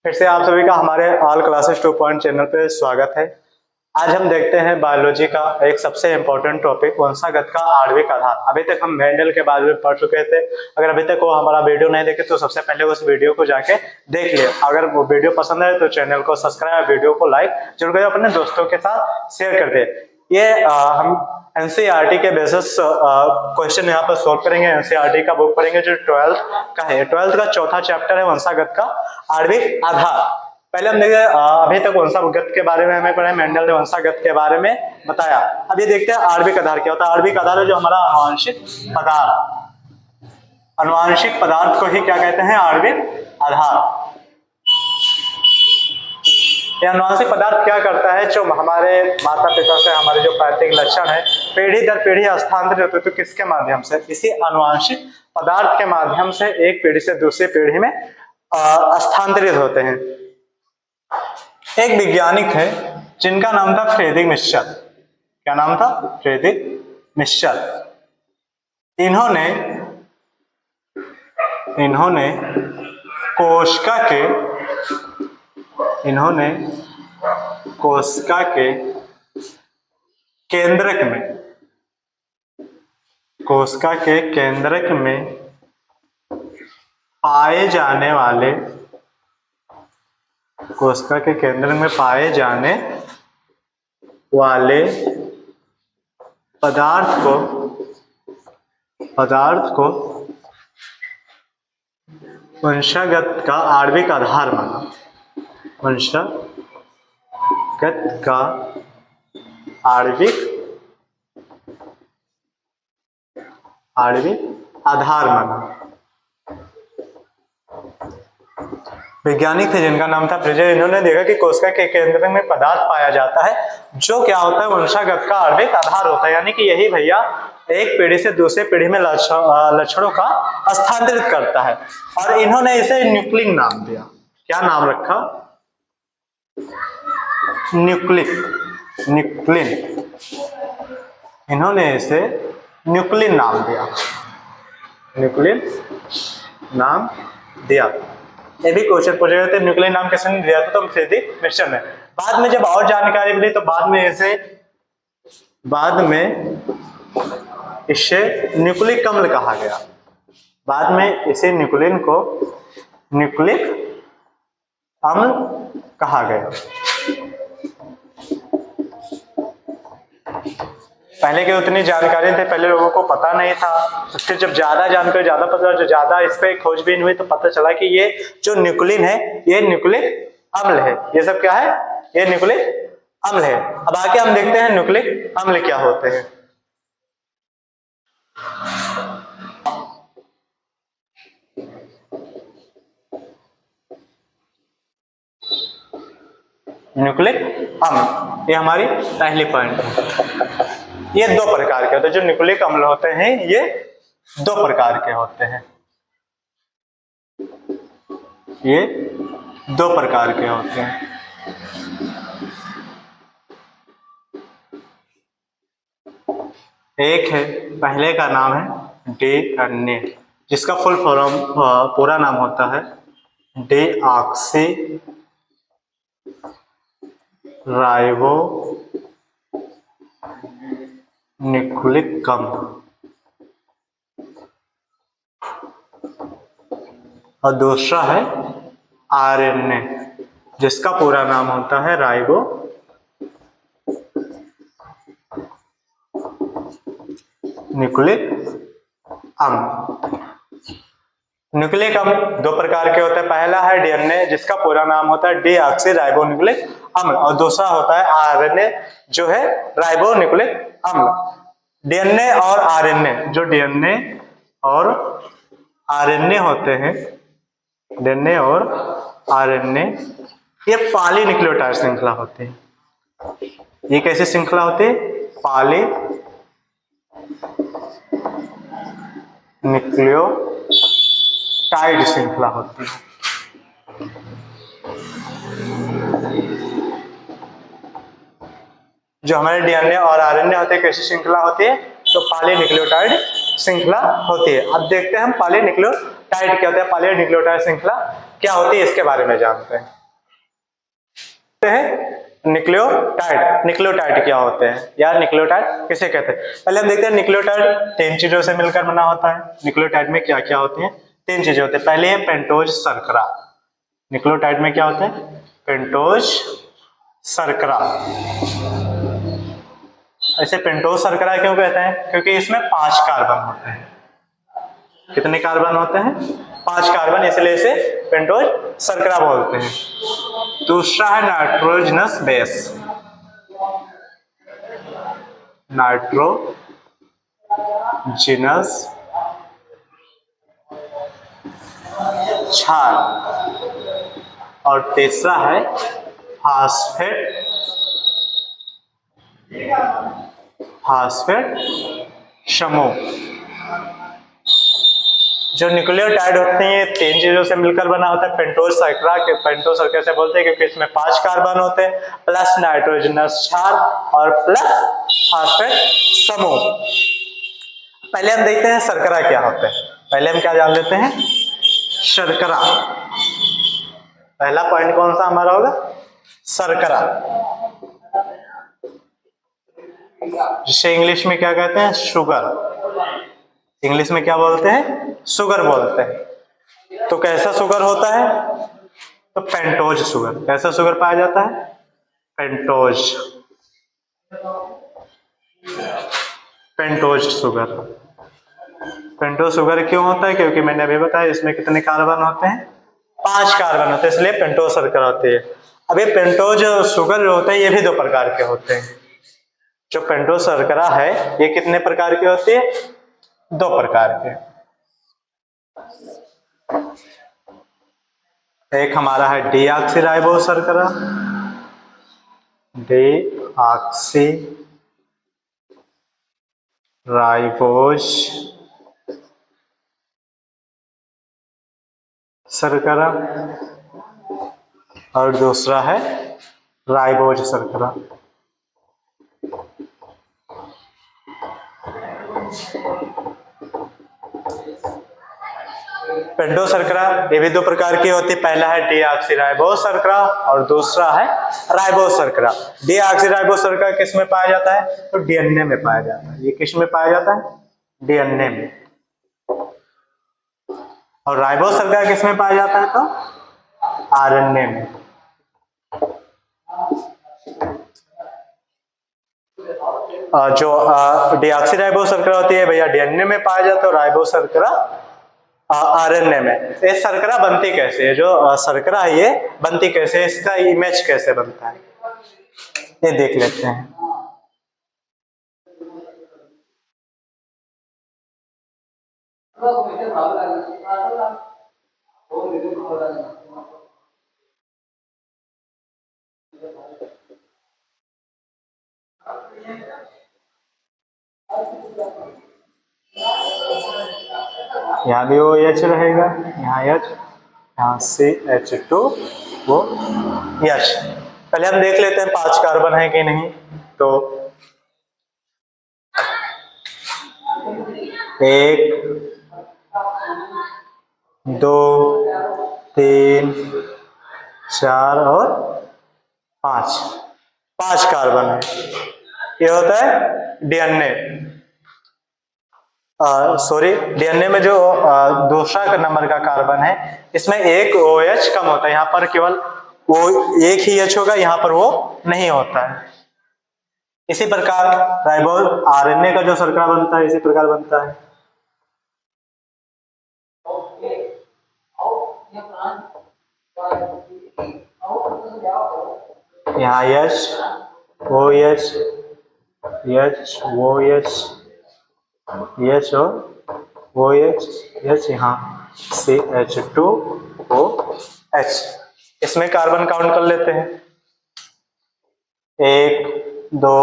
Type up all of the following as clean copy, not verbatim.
फिर से आप सभी का हमारे ऑल क्लासेस 2 चैनल पे स्वागत है। आज हम देखते हैं बायोलॉजी का एक सबसे इम्पोर्टेंट टॉपिक वंशागत का आणविक आधार। अभी तक हम मेंडल के बारे में पढ़ चुके थे। अगर अभी तक वो हमारा वीडियो नहीं देखे तो सबसे पहले उस वीडियो को जाके देख लिया। अगर वो वीडियो पसंद आए तो चैनल को सब्सक्राइब, वीडियो को लाइक जरूर करें, अपने दोस्तों के साथ शेयर कर दे। ये हम एनसीईआरटी के बेसिस क्वेश्चन यहाँ पर सोल्व करेंगे। एनसीईआरटी का बुक पढ़ेंगे जो 12th का है। 12th का चौथा चैप्टर है वंशागत का आणविक आधार। पहले हम देखें अभी तक वंशागत के बारे में हमें पढ़ा, मेंडल ने वंशागत के बारे में बताया। अब ये देखते हैं आणविक आधार क्या होता है। आणविक आधार है जो हमारा आनुवांशिक पदार्थ, आनुवांशिक पदार्थ को ही क्या कहते हैं, आणविक आधार। ये अनुवांशिक पदार्थ क्या करता है, जो हमारे माता पिता से हमारे जो पैतृक लक्षण है पीढ़ी दर पीढ़ी हस्तांतरित होते हैं, तो किसके माध्यम से, इसी अनुवांशिक पदार्थ के माध्यम से एक पीढ़ी से दूसरी पीढ़ी में स्थानांतरित होते हैं। एक वैज्ञानिक है जिनका नाम था फ्रेडरिक मिशेल। क्या नाम था? Friedrich Miescher. इन्होंने कोशिका के केंद्रक में पाए जाने वाले पदार्थ को वंशागत का आणविक आधार माना। वंशागत का आणविक आधार माना। वैज्ञानिक थे जिनका नाम था फ्रेडरिक। इन्होंने देखा कि कोशिका के केंद्र में पदार्थ पाया जाता है जो क्या होता है, वंशागत का आणविक आधार होता है। यानी कि यही भैया एक पीढ़ी से दूसरे पीढ़ी में लक्षणों का स्थानांतरित करता है। और इन्होंने इसे न्यूक्लिन नाम दिया। क्या नाम रखा? न्यूक्लिन। इन्होंने इसे न्यूक्लिन नाम दिया। ये भी क्वेश्चन पूछे गए थे, न्यूक्लिन नाम किसने दिया था? तो फ्रेडरिक मिशेल ने। बाद में जब और जानकारी मिली तो बाद में इसे न्यूक्लिक अम्ल कहा गया। बाद में इसे न्यूक्लिन को न्यूक्लिक अम्ल कहा गया। पहले की उतनी जानकारी थे, पहले लोगों को पता नहीं था। फिर जब ज्यादा जानकारी, ज्यादा पता, जो ज्यादा इस पे खोजबीन हुई तो पता चला कि ये जो न्यूक्लिन है ये न्यूक्लिक अम्ल है। ये सब क्या है? ये न्यूक्लिक अम्ल है। अब आगे हम देखते हैं न्यूक्लिक अम्ल क्या होते हैं। न्यूक्लिक अम्ल, ये हमारी पहली पॉइंट है। ये दो प्रकार के होते हैं। जो न्यूक्लिक अम्ल होते हैं ये दो प्रकार के होते हैं। एक है, पहले का नाम है डीएनए, जिसका फुल फॉर्म पूरा नाम होता है डीऑक्सी राइबो न्यूक्लिक अम्ल। और दूसरा है आरएनए, जिसका पूरा नाम होता है राइबो न्यूक्लिक अम्ल। न्यूक्लिक अम्ल दो प्रकार के होते हैं। पहला है डीएनए, जिसका पूरा नाम होता है डीऑक्सी राइबो न्यूक्लिक अम्ल, और दूसरा होता है आरएनए, जो है राइबो न्यूक्लिक अम्ल। डीएनए और आरएनए, जो डीएनए और आरएनए होते हैं, डीएनए और आरएनए ये पॉलीन्यूक्लियोटाइड श्रृंखला होती है। ये कैसी श्रृंखला होती है? पॉलीन्यूक्लियोटाइड श्रृंखला होती है। जो हमारे डीएनए और आरएनए होते हैं कैसी श्रृंखला होती है? तो पॉलीन्यूक्लियोटाइड श्रृंखला होती है। अब देखते हैं हम पॉलीन्यूक्लियोटाइड न्यूक्लियोटाइड क्या होता है, पॉली न्यूक्लियोटाइड श्रृंखला क्या होती है इसके बारे में जानते हैं। न्यूक्लियोटाइड क्या होते हैं या न्यूक्लियोटाइड किसे कहते हैं। पहले हम देखते हैं न्यूक्लियोटाइड 3 चीजों से मिलकर बना होता है। न्यूक्लियोटाइड में क्या क्या होती हैं, 3 चीजें होती हैं। पहले है पेंटोज शर्करा। न्यूक्लियोटाइड में क्या होते हैं, पेंटोज शर्करा। ऐसे पेंटोज शर्करा क्यों कहते हैं, क्योंकि इसमें 5 कार्बन होते हैं। कितने कार्बन होते हैं, 5 कार्बन, इसलिए इसे पेंटोज शर्करा बोलते हैं। दूसरा है नाइट्रोजनस बेस। नाइट्रोजनस क्षार। और तीसरा है फास्फेट समूह। जो न्यूक्लियोटाइड होते हैं ये 3 चीजों से मिलकर बना होता है। पेंटोज शर्करा के पेंटोज शर्करा से बोलते हैं क्योंकि इसमें 5 कार्बन होते हैं, प्लस नाइट्रोजनस क्षार और प्लस फास्फेट समूह। पहले हम देखते हैं शर्करा क्या होता है। पहले हम क्या जान लेते हैं, शर्करा। पहला पॉइंट कौन सा हमारा होगा, शर्करा, जिसे इंग्लिश में क्या कहते हैं, शुगर। इंग्लिश में क्या बोलते हैं, शुगर बोलते हैं। तो कैसा शुगर होता है, तो पेंटोज शुगर। कैसा शुगर पाया जाता है, पेंटोज शुगर। पेंटोज शुगर क्यों होता है, क्योंकि मैंने अभी बताया इसमें कितने कार्बन होते हैं, 5 कार्बन होते हैं, इसलिए पेंटोज शर्करा होती है। अब ये पेंटोज शुगर जो होते हैं ये भी 2 प्रकार के होते हैं। जो पेंटोज शर्करा है ये कितने प्रकार की होती है, 2 प्रकार के। एक हमारा है डीऑक्सीराइबोज शर्करा, डीऑक्सीराइबोज शर्करा, और दूसरा है राइबोज शर्करा। पेंटोज शर्करा ये भी 2 प्रकार की होती है। पहला है डीऑक्सीराइबोज शर्करा और दूसरा है राइबोज शर्करा। डीऑक्सीराइबोज शर्करा किस में पाया जाता है, तो डीएनए में पाया जाता है। ये किस में पाया जाता है, डीएनए में। और राइबोज शर्करा किस में पाया जाता है, तो आरएनए में। जो डीऑक्सीराइबोज शर्करा होती है भैया डीएनए में पाया जाता है, और राइबोज शर्करा आरएनए में। ये शर्करा बनती कैसे है, जो शर्करा है ये बनती कैसे है, इसका इमेज कैसे बनता है ये देख लेते हैं। यहाँ भी वो H रहेगा, यहाँ H, यहाँ CH2 वो H। पहले हम देख लेते हैं 5 कार्बन है कि नहीं। तो 1 2 3 4 और 5 कार्बन है। ये होता है डीएनए। सॉरी, डीएनए में जो दूसरा नंबर का कार्बन है इसमें एक OH कम होता है। यहाँ पर केवल वो एक ही H होगा, यहाँ पर वो नहीं होता है। इसी प्रकार राइबोज आरएनए का जो शर्करा बनता है इसी प्रकार बनता है। यहाँ H OH H OH H और OH H, यहाँ CH2OH। इसमें कार्बन काउंट कर लेते हैं, 1 2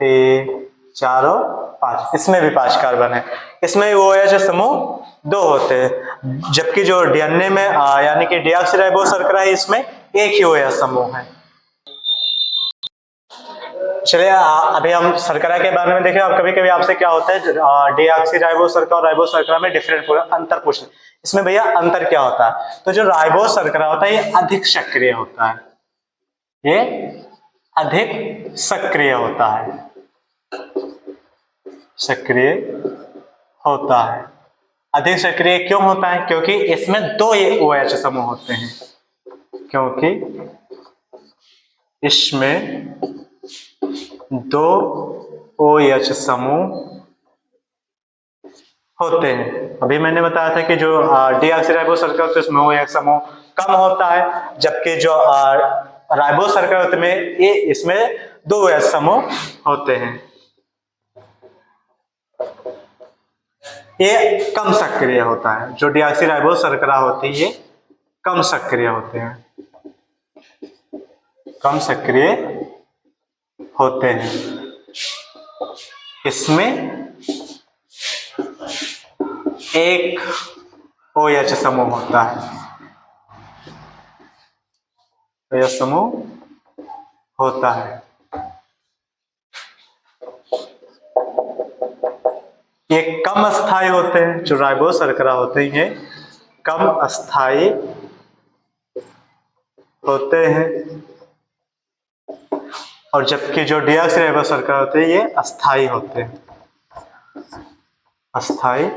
3 4 और 5। इसमें भी 5 कार्बन है। इसमें OH समूह 2 होते हैं, जबकि जो डीएनए में यानी कि डीऑक्सीराइबोज शर्करा है इसमें एक ही OH समूह है। चलिए अभी हम शर्करा के बारे में देखें। अब कभी कभी आपसे क्या होता है, डीऑक्सीराइबोज शर्करा और राइबोज शर्करा में डिफरेंट अंतर पूछते हैं। इसमें भैया अंतर क्या होता है? तो जो राइबोज शर्करा होता है ये अधिक सक्रिय होता है, ये अधिक सक्रिय होता है, सक्रिय होता है। अधिक सक्रिय क्यों होता है? क्योंकि इसमें दो ये OH समूह होते हैं, क्योंकि इसमें दो OH समूह होते हैं। अभी मैंने बताया था कि जो डीऑक्सीराइबोज शर्करा होता है उसमें OH समूह कम होता है, जबकि जो राइबोज शर्करा होते में ये इसमें दो OH समूह होते हैं, ये कम सक्रिय होता है। जो डीऑक्सीराइबोज शर्करा होती है ये कम सक्रिय होते हैं, कम सक्रिय होते हैं। इसमें एक OH समूह होता है, OH समूह होता है। ये कम अस्थायी होते हैं, जो राइबोज शर्करा होते हैं ये कम अस्थायी होते हैं, और जबकि जो डीऑक्सीराइबोज शर्करा होते हैं ये अस्थायी होते हैं, अस्थायी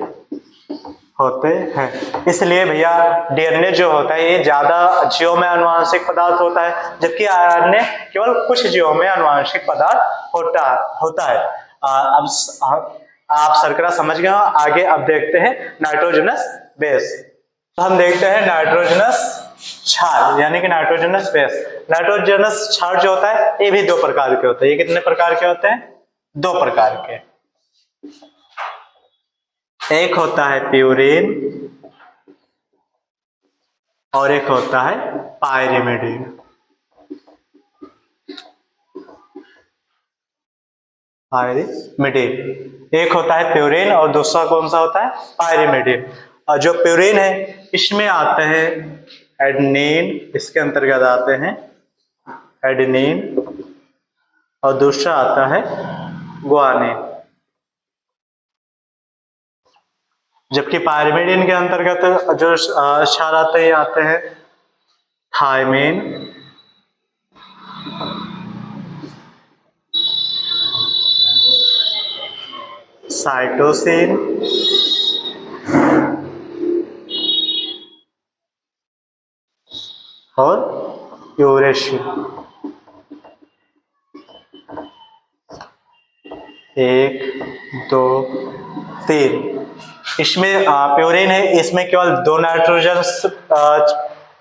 होते हैं। इसलिए भैया DNA जो होता है ये ज्यादा जीवों में आनुवांशिक पदार्थ होता है, जबकि RNA केवल कुछ जीवों में आनुवांशिक पदार्थ होता है। अब आप शर्करा समझ गए हो, आगे अब देखते हैं नाइट्रोजनस बेस। तो हम देखते हैं नाइट्रोजनस क्षार यानी कि नाइट्रोजनस बेस। नाइट्रोजनस क्षार जो होता है ये भी दो प्रकार के होते हैं। ये कितने प्रकार के होते हैं? दो प्रकार के। एक होता है प्यूरिन और एक होता है पायरिमिडिन। पायरिमिडिन एक होता है प्यूरिन और दूसरा कौन सा होता है? पायरिमिडिन। और जो प्यूरिन है इसमें आते हैं एडेनिन, इसके अंतर्गत आते हैं एडेनिन, और दूसरा आता है ग्वानिन। जबकि पायरिमिडिन के अंतर्गत जो क्षार आते हैं थायमिन, साइटोसिन और यूरेसिल। एक, दो, तीन। इसमें प्यूरिन है, इसमें केवल दो नाइट्रोजन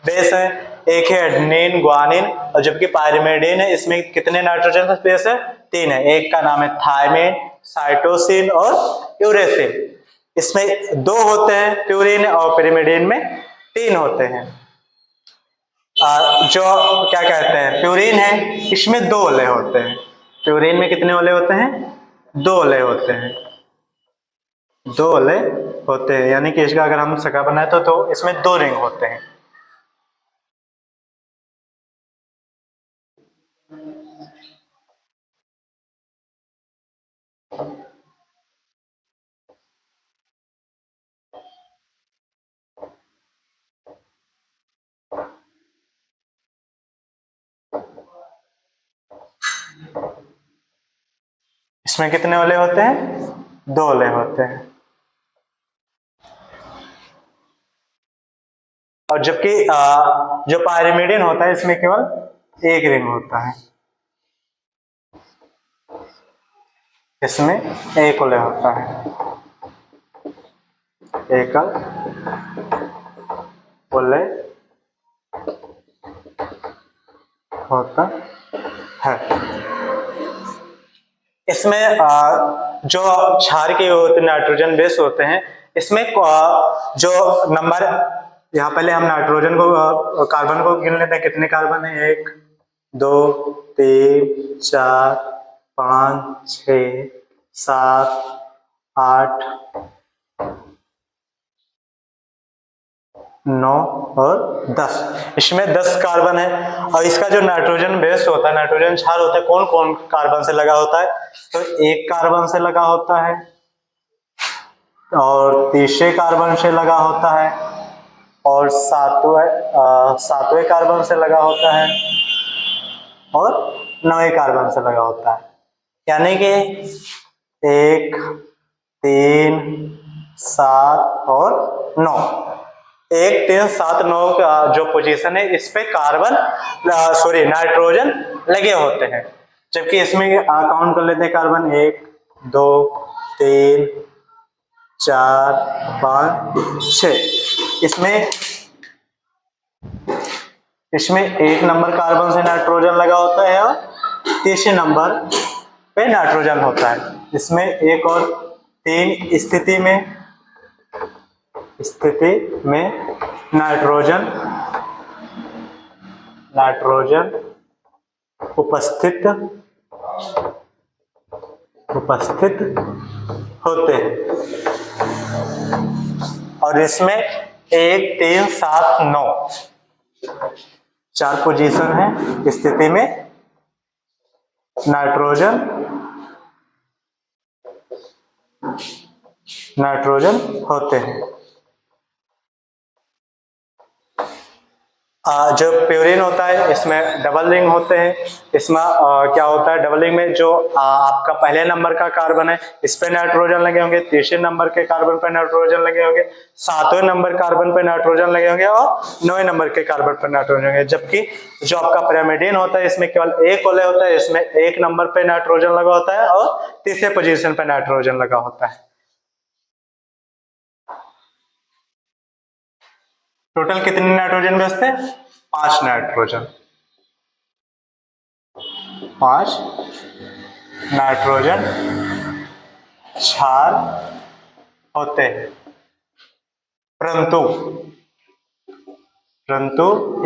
बेस है, एक है एडेनिन ग्वानिन, और जबकि पायरिमिडिन है इसमें कितने नाइट्रोजन बेस है? तीन है। एक का नाम है थायमिन, साइटोसिन और यूरेसिल। इसमें दो होते हैं प्यूरिन और पायरिमिडिन में तीन होते हैं। जो क्या कहते हैं प्यूरिन है इसमें दो ओले होते हैं। प्यूरिन में कितने ओले होते हैं? दो ओले होते हैं, दो ओले होते हैं। यानी कि इसका अगर हम शर्करा बनाए तो इसमें दो रिंग होते हैं। इसमें कितने ओले होते हैं? दो ओले होते हैं। और जबकि जो पायरिमिडिन होता है इसमें केवल एक रिंग होता है, इसमें एक ओले होता है, एकल ओले होता है। इसमें जो क्षार के होते नाइट्रोजन बेस होते हैं, इसमें जो नंबर यहाँ पहले हम नाइट्रोजन को कार्बन को गिन लेते हैं। कितने कार्बन है? 1 2 3 4 5 6 7 8 9 और 10। इसमें 10 कार्बन है। और इसका जो नाइट्रोजन बेस होता है, नाइट्रोजन क्षार होता है, कौन कौन कार्बन से लगा होता है? तो एक कार्बन से लगा होता है, और तीसरे कार्बन से लगा होता है, और सातवें कार्बन से लगा होता है, और 9वें कार्बन से लगा होता है। यानी कि 1, 3, 7 और 9, 1, 3, 7, 9 का जो पोजीशन है इस पे कार्बन नाइट्रोजन लगे होते हैं। जबकि इसमें काउंट कर लेते हैं कार्बन 1, 2, 3, 4, 5, 6। इसमें 1 नंबर कार्बन से नाइट्रोजन लगा होता है और तीसरे नंबर पे नाइट्रोजन होता है। इसमें 1 और 3 स्थिति में नाइट्रोजन उपस्थित होते हैं। और इसमें 1, 3, 7, 9 4 पोजीशन है स्थिति में नाइट्रोजन होते हैं। जो प्यूरिन होता है इसमें डबल रिंग होते हैं। इसमें क्या होता है, डबल रिंग में जो आपका पहले नंबर का कार्बन है इस पे नाइट्रोजन लगे होंगे, तीसरे नंबर के कार्बन पे नाइट्रोजन लगे होंगे, 7वें नंबर कार्बन पे नाइट्रोजन लगे होंगे और 9वें नंबर के कार्बन पर नाइट्रोजन होंगे। जबकि जो आपका पिरामिडिन होता है इसमें केवल एक ओले होता है, इसमें 1 नंबर पे नाइट्रोजन लगा होता है और तीसरे पोजीशन पे नाइट्रोजन लगा होता है। टोटल कितने नाइट्रोजन बचते हैं? 5 नाइट्रोजन। 5 नाइट्रोजन क्षार होते हैं, परंतु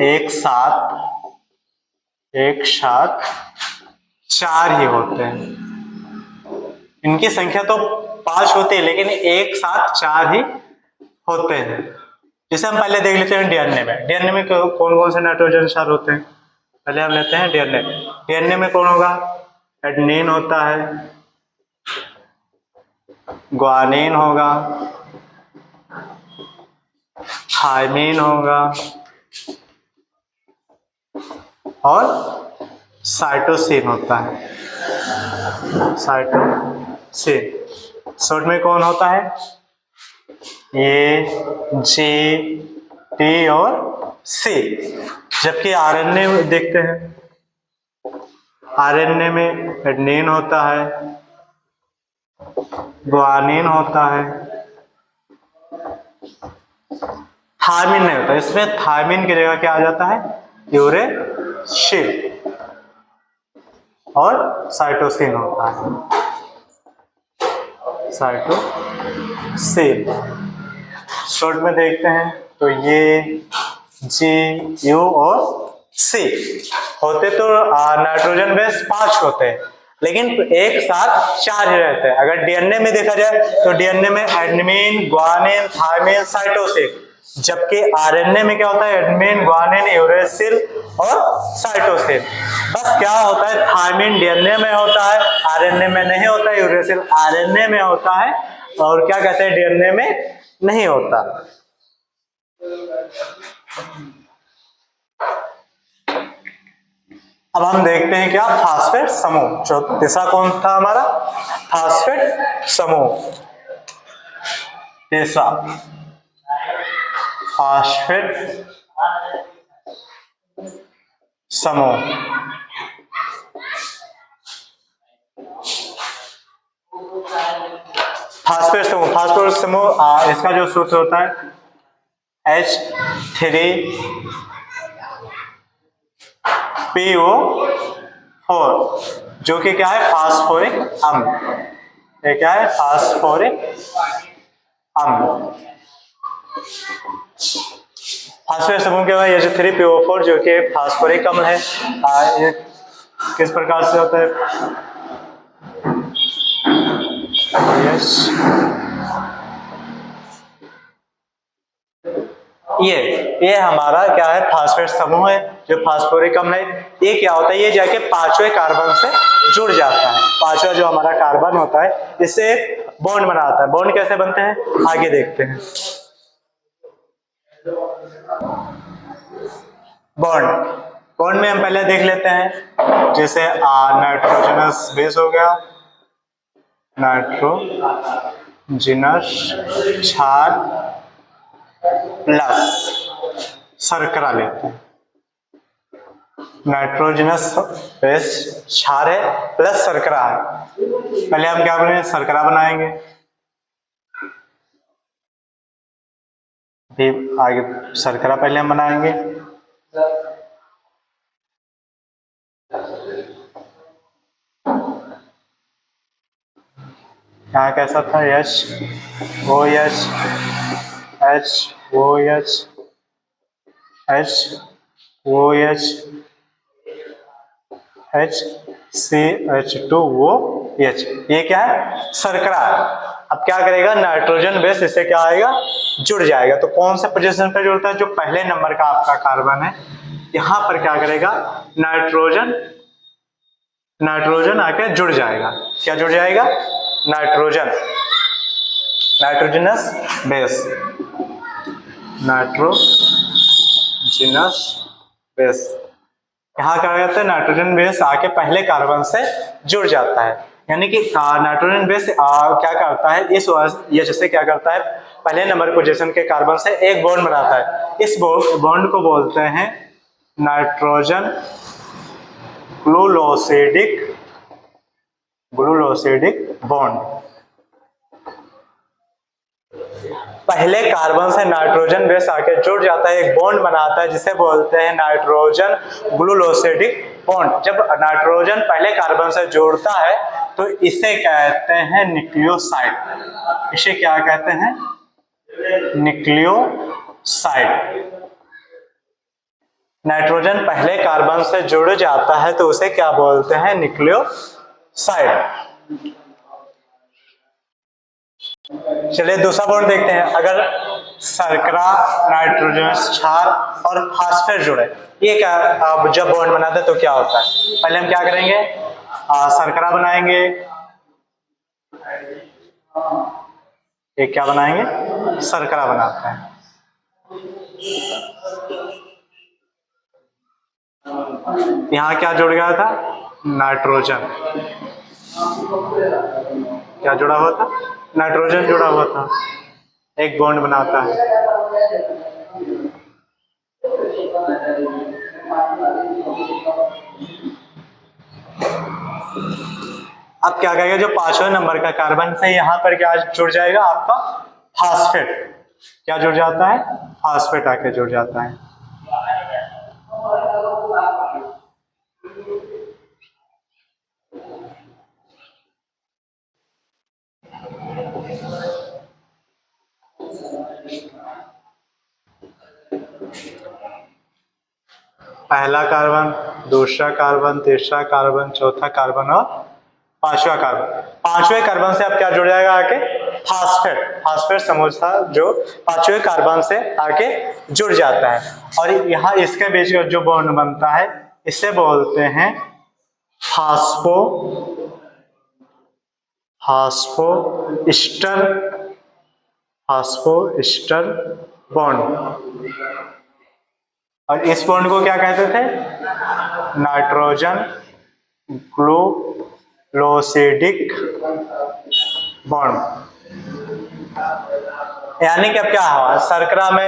एक साथ 4 ही होते हैं। इनकी संख्या तो 5 होती है लेकिन एक साथ 4 ही होते हैं। जैसे हम पहले देख लेते हैं डीएनए में कौन कौन से नाइट्रोजन क्षार होते हैं। पहले हम लेते हैं डीएनए में कौन होगा? एडेनिन होता है, ग्वानिन होगा, थायमिन होगा और साइटोसिन होता है। साइटोसिन शॉर्ट में कौन होता है? ए, जी, टी और सी। जबकि आरएनए में देखते हैं, आरएनए में एडेनिन होता है, ग्वानिन होता है, थायमिन नहीं होता। इसमें थायमिन की जगह क्या आ जाता है? यूरेसिल और साइटोसिन होता है, साइटोसिन। शॉर्ट में देखते हैं तो ये जी, यू और सी होते तो नाइट्रोजन बेस 5 होते हैं लेकिन एक साथ 4 ही रहते हैं। अगर डीएनए में देखा जाए तो डीएनए में एडेनिन, ग्वानिन, थायमिन, साइटोसिन। जबकि आरएनए में क्या होता है? एडेनिन, ग्वानिन, यूरेसिल और साइटोसिन। बस क्या होता है, थायमिन डीएनए में होता है, आरएनए में नहीं होता है, यूरेसिल आरएनए में होता है और क्या कहते हैं डीएनए में नहीं होता। अब हम देखते हैं क्या? फास्फेट समूह। जो तीसरा कौन था हमारा? फास्फेट समूह। तीसरा फास्फेट समूह। फास्फेट समूह इसका जो सूत्र होता है H3PO4, जो कि क्या है? फास्फोरिक अम्ल। ये क्या है? फास्फोरिक अम्ल। फास्फेट समूह के बाद H3PO4 जो कि फास्फोरिक अम्ल है, ये किस प्रकार से होता है? ये हमारा क्या है, फास्फेट समूह है जो फास्फोरिक अम्ल है। ये क्या होता है, ये जाके पांचवें कार्बन से जुड़ जाता है। पांचवा जो हमारा कार्बन होता है इससे एक बॉन्ड बनाता है। बॉन्ड कैसे बनते हैं आगे देखते हैं। बॉन्ड बॉन्ड में हम पहले देख लेते हैं, जैसे नाइट्रोजनस बेस हो गया, नाइट्रोजनस क्षार प्लस शर्करा लेते हैं। नाइट्रोजनस बेस क्षार है प्लस शर्करा है। पहले हम क्या करेंगे, शर्करा बनाएंगे, फिर आगे शर्करा पहले हम बनाएंगे। यहाँ कैसा था, OH HCH2OH, ये क्या है, शर्करा। अब क्या करेगा, नाइट्रोजन बेस इससे क्या आएगा, जुड़ जाएगा। तो कौन से पोजीशन पे जुड़ता है, जो पहले नंबर का आपका कार्बन है यहां पर क्या करेगा, नाइट्रोजन आके जुड़ जाएगा। क्या जुड़ जाएगा, नाइट्रोजनस बेस यहाँ क्या कहते हैं, नाइट्रोजन बेस आके पहले कार्बन से जुड़ जाता है। यानी कि नाइट्रोजन बेस क्या करता है, इस ये जैसे क्या करता है, पहले नंबर पोजीशन के कार्बन से एक बॉन्ड बनाता है। इस बॉन्ड को बोलते हैं नाइट्रोजन ग्लूकोसिडिक बॉन्ड। पहले कार्बन से नाइट्रोजन बेस आके जुड़ जाता है, एक बॉन्ड बनाता है जिसे बोलते हैं नाइट्रोजन ग्लूकोसिडिक बॉन्ड। जब नाइट्रोजन पहले कार्बन से जोड़ता है तो इसे कहते हैं न्यूक्लियोसाइड। इसे क्या कहते हैं, न्यूक्लियोसाइड। नाइट्रोजन पहले कार्बन से जुड़ जाता है तो उसे क्या बोलते हैं, न्यूक्लियोसाइड। चलिए दूसरा बॉन्ड देखते हैं। अगर शर्करा, नाइट्रोजन क्षार और फास्फेट जुड़े, ये क्या, अब जब बॉन्ड बनाते हैं तो क्या होता है, पहले हम क्या करेंगे, शर्करा बनाएंगे। ये क्या बनाएंगे, शर्करा बनाते हैं। यहां क्या जुड़ गया था, नाइट्रोजन। क्या जुड़ा हुआ था, नाइट्रोजन जुड़ा हुआ था, एक बॉन्ड बनाता है। अब क्या करेगा, जो पांचवें नंबर का कार्बन से यहां पर क्या जुड़ जाएगा, आपका फास्फेट। क्या जुड़ जाता है, फास्फेट आके जुड़ जाता है। पहला कार्बन, दूसरा कार्बन, तीसरा कार्बन, चौथा कार्बन और पांचवा कार्बन। पांचवें कार्बन से अब क्या जुड़ जाएगा आके, फास्फेट समूह जो पांचवें कार्बन से आके जुड़ जाता है। और यहाँ इसके बीच का जो बॉन्ड बनता है इसे बोलते हैं फास्फोइस्टर बॉन्ड। और इस बॉन्ड को क्या कहते थे, नाइट्रोजन ग्लूकोसिडिक बॉन्ड। यानी कि अब क्या हुआ, शर्करा भी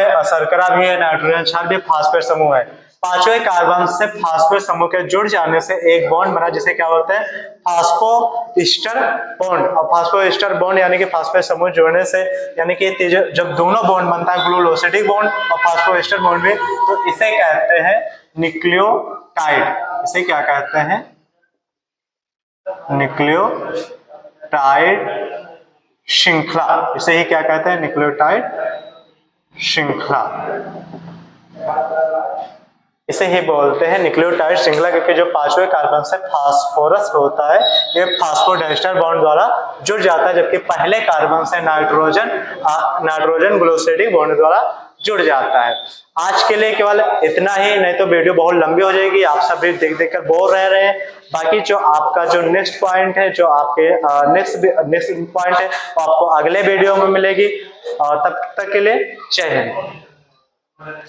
है, नाइट्रोजन क्षार भी फास्फेट समूह है। पांचवें कार्बन से फास्फेट समूह के जुड़ जाने से एक बॉन्ड बना जिसे क्या बोलते हैं, फास्फोइस्टर बॉन्ड। और फास्फोइस्टर बॉन्ड यानी कि फास्फेट समूह जुड़ने से, यानी कि जब दोनों बॉन्ड बनता है, ग्लूकोसिडिक बॉन्ड और फास्फोइस्टर बॉन्ड भी, तो इसे कहते हैं न्यूक्लियोटाइड। इसे क्या कहते हैं, न्यूक्लियोटाइड श्रृंखला। इसे ही क्या कहते हैं, न्यूक्लियोटाइड श्रृंखला। इसे ही बोलते हैं न्यूक्लियोटाइड श्रृंखला, क्योंकि जो पांचवें कार्बन से फास्फोरस होता है ये फास्फोडाइस्टर बॉन्ड द्वारा जुड़ जाता है, जबकि पहले कार्बन से नाइट्रोजन ग्लूकोसिडिक बॉन्ड द्वारा जुड़ जाता है। आज के लिए केवल इतना ही, नहीं तो वीडियो बहुत लंबी हो जाएगी, आप सब भी देख कर बोर रह रहे हैं। बाकी जो आपका जो नेक्स्ट पॉइंट है, जो आपके नेक्स्ट पॉइंट है, वो आपको अगले वीडियो में मिलेगी। तब तक के लिए जय हिंद।